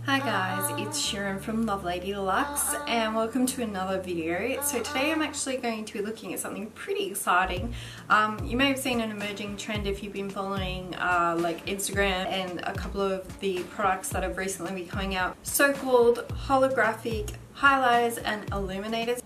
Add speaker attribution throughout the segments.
Speaker 1: Hi guys, it's Sharon from Lovelady Deluxe and welcome to another video. So today I'm actually going to be looking at something pretty exciting. You may have seen an emerging trend if you've been following like Instagram and a couple of the products that have recently been coming out, so-called holographic highlighters and illuminators.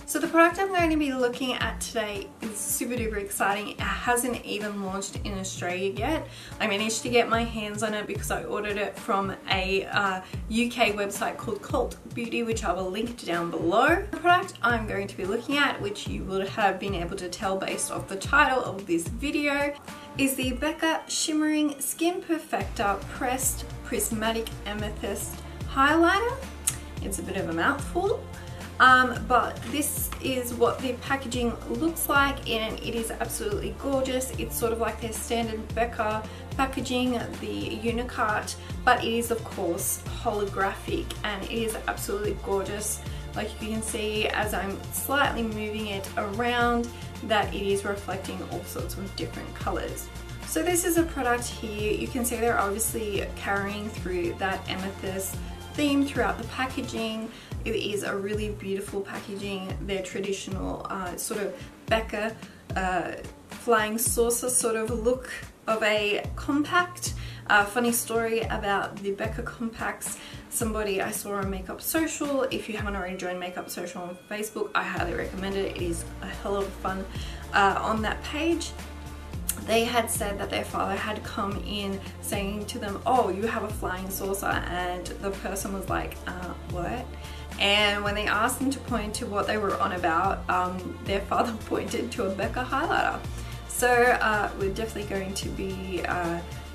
Speaker 1: So the product I'm going to be looking at today is super duper exciting. It hasn't even launched in Australia yet. I managed to get my hands on it because I ordered it from a UK website called Cult Beauty, which I will link down below. The product I'm going to be looking at, which you would have been able to tell based off the title of this video, is the Becca Shimmering Skin Perfector Pressed Prismatic Amethyst Highlighter. It's a bit of a mouthful. But this is what the packaging looks like, and it is absolutely gorgeous. It's sort of like their standard Becca packaging, the Unicart, but it is of course holographic and it is absolutely gorgeous. Like you can see as I'm slightly moving it around that it is reflecting all sorts of different colors. So this is a product here. You can see they're obviously carrying through that amethyst theme throughout the packaging. It is a really beautiful packaging. Their traditional sort of Becca flying saucer sort of look of a compact. Funny story about the Becca compacts. Somebody I saw on Makeup Social. If you haven't already joined Makeup Social on Facebook, I highly recommend it. It is a hell of fun on that page. They had said that their father had come in saying to them, "Oh, you have a flying saucer," and the person was like, what? And when they asked them to point to what they were on about, their father pointed to a Becca highlighter. So we're definitely going to be,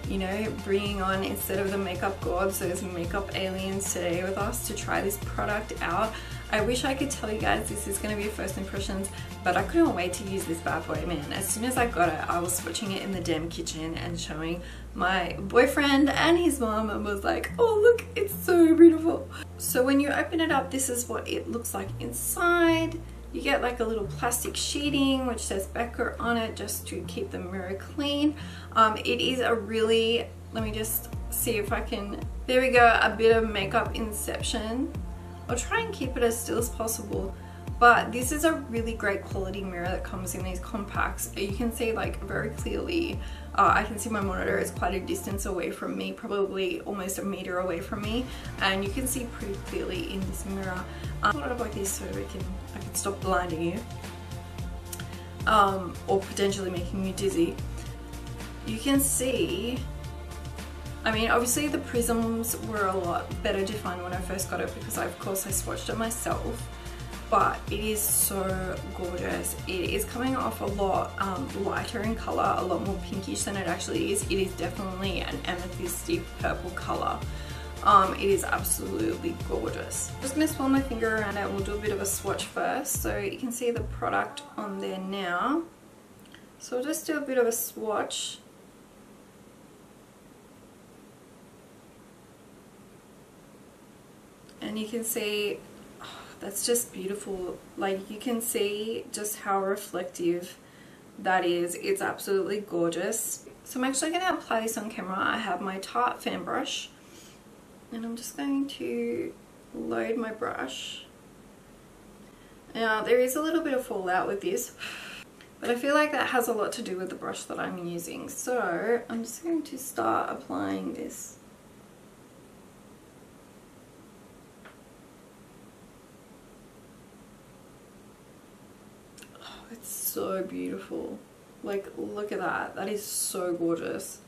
Speaker 1: you know, bringing on, instead of the makeup gods, those makeup aliens today with us to try this product out. I wish I could tell you guys this is going to be first impressions, but I couldn't wait to use this bad boy, man. As soon as I got it, I was swatching it in the damn kitchen and showing my boyfriend and his mom and was like, oh look, it's so beautiful. So when you open it up, this is what it looks like inside. You get like a little plastic sheeting which says Becca on it just to keep the mirror clean. It is a really, let me just see if I can, there we go, a bit of makeup inception. I'll try and keep it as still as possible, but this is a really great quality mirror that comes in these compacts. You can see like very clearly, I can see my monitor is quite a distance away from me, probably almost a meter away from me, and you can see pretty clearly in this mirror. Hold it up like this so I can stop blinding you, or potentially making you dizzy. You can see, I mean, obviously the prisms were a lot better defined when I first got it because of course I swatched it myself, but it is so gorgeous. It is coming off a lot lighter in color, a lot more pinkish than it actually is. It is definitely an amethysty purple color. It is absolutely gorgeous. I'm just going to swirl my finger around it and we'll do a bit of a swatch first. So you can see the product on there now. So I'll just do a bit of a swatch. And you can see, oh, that's just beautiful. Like you can see just how reflective that is. It's absolutely gorgeous. So I'm actually going to apply this on camera. I have my Tarte fan brush and I'm just going to load my brush. Now there is a little bit of fallout with this, but I feel like that has a lot to do with the brush that I'm using. So I'm just going to start applying this. It's so beautiful. Like, look at that. That is so gorgeous.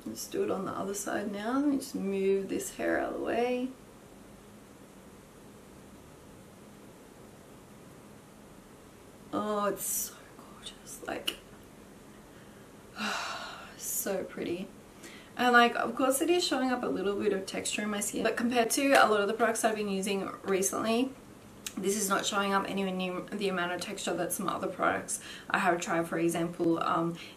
Speaker 1: Let's do it on the other side now. Let me just move this hair out of the way. Oh, it's so gorgeous. Like, so pretty. And like, of course it is showing up a little bit of texture in my skin, but compared to a lot of the products I've been using recently, this is not showing up anywhere near the amount of texture that some other products I have tried. For example,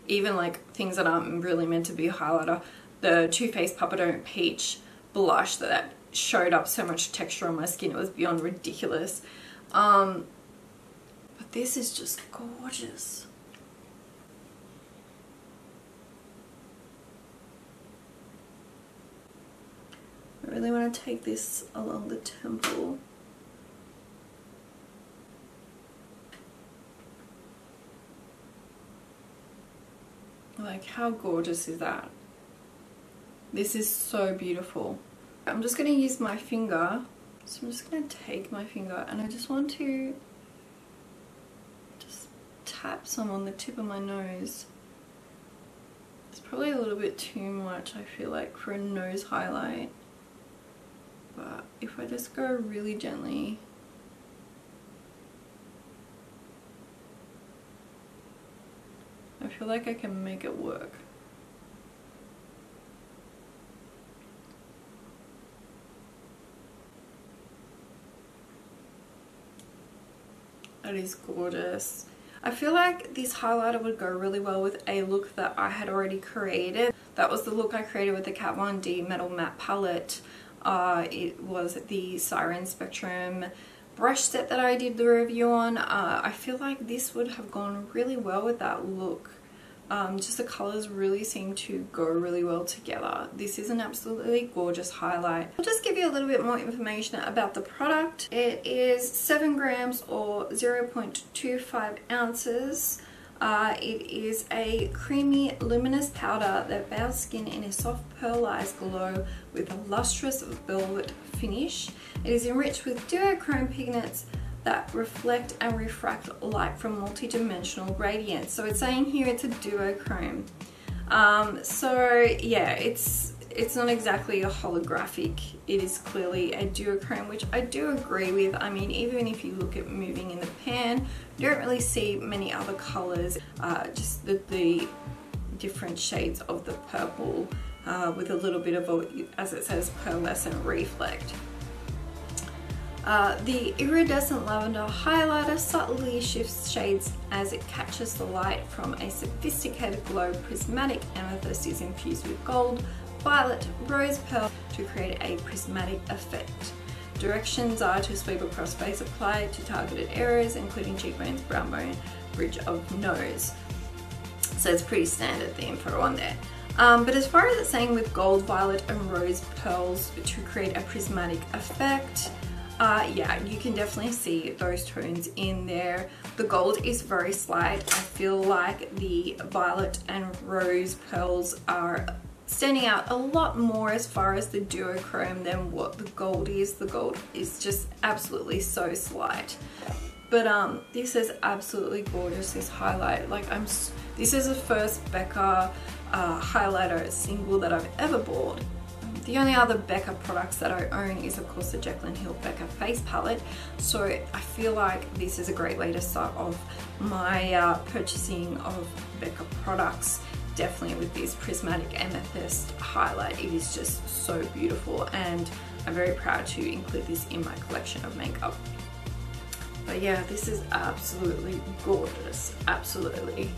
Speaker 1: even like things that aren't really meant to be a highlighter, the Too Faced Papadone Peach blush that showed up so much texture on my skin, it was beyond ridiculous. But this is just gorgeous. really want to take this along the temple. Like, how gorgeous is that? This is so beautiful. I'm just going to use my finger. So I'm just going to take my finger and I just want to just tap some on the tip of my nose. It's probably a little bit too much, I feel like, for a nose highlight. But if I just go really gently, I feel like I can make it work. That is gorgeous. I feel like this highlighter would go really well with a look that I had already created. That was the look I created with the Kat Von D Metal Matte Palette. It was the Siren Spectrum brush set that I did the review on. I feel like this would have gone really well with that look. Just the colors really seem to go really well together. This is an absolutely gorgeous highlight. I'll just give you a little bit more information about the product. It is 7 grams or 0.25 ounces. It is a creamy luminous powder that bathes skin in a soft pearlized glow with a lustrous velvet finish. It is enriched with duochrome pigments that reflect and refract light from multi-dimensional gradients. So it's saying here it's a duochrome. So yeah, it's not exactly a holographic. It is clearly a duochrome, which I do agree with. I mean, even if you look at moving in the pan, you don't really see many other colors, just the different shades of the purple with a little bit of a, as it says, pearlescent reflect. The iridescent lavender highlighter subtly shifts shades as it catches the light from a sophisticated glow. Prismatic amethyst is infused with gold, violet, rose pearl to create a prismatic effect. Directions are to sweep across face, apply to targeted areas including cheekbones, brow bone, bridge of nose. So it's pretty standard, the info on there. But as far as it's saying with gold, violet and rose pearls to create a prismatic effect, yeah, you can definitely see those tones in there. The gold is very slight. I feel like the violet and rose pearls are standing out a lot more as far as the duochrome than what the gold is. The gold is just absolutely so slight. But this is absolutely gorgeous, this highlight. Like, this is the first Becca highlighter single that I've ever bought. The only other Becca products that I own is of course the Jaclyn Hill Becca face palette, so I feel like this is a great way to start off my purchasing of Becca products. Definitely with this Prismatic Amethyst highlight. It is just so beautiful and I'm very proud to include this in my collection of makeup. But yeah, this is absolutely gorgeous, absolutely.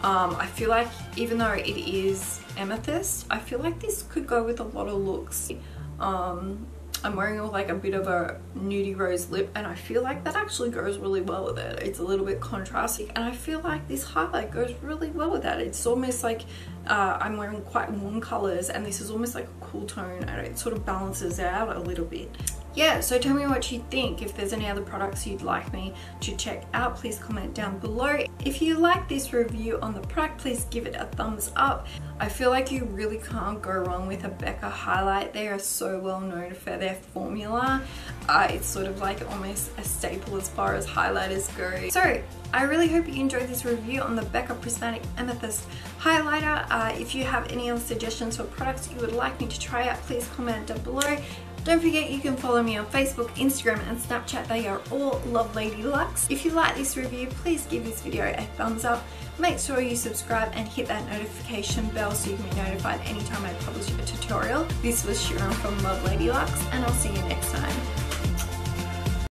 Speaker 1: I feel like even though it is amethyst, I feel like this could go with a lot of looks. I'm wearing like a bit of a nudie rose lip and I feel like that actually goes really well with it. It's a little bit contrasty and I feel like this highlight goes really well with that. It's almost like I'm wearing quite warm colors and this is almost like a cool tone and it sort of balances out a little bit. Yeah, so tell me what you think. If there's any other products you'd like me to check out, please comment down below. If you like this review on the product, please give it a thumbs up. I feel like you really can't go wrong with a Becca highlight. They are so well known for their formula. It's sort of like almost a staple as far as highlighters go. So I really hope you enjoyed this review on the Becca Prismatic Amethyst highlighter. If you have any other suggestions for products you would like me to try out, please comment down below. Don't forget you can follow me on Facebook, Instagram and Snapchat. They are all LoveLadyLuxe. If you like this review, please give this video a thumbs up. Make sure you subscribe and hit that notification bell so you can be notified anytime I publish a tutorial. This was Sharon from LoveLadyLuxe and I'll see you next time.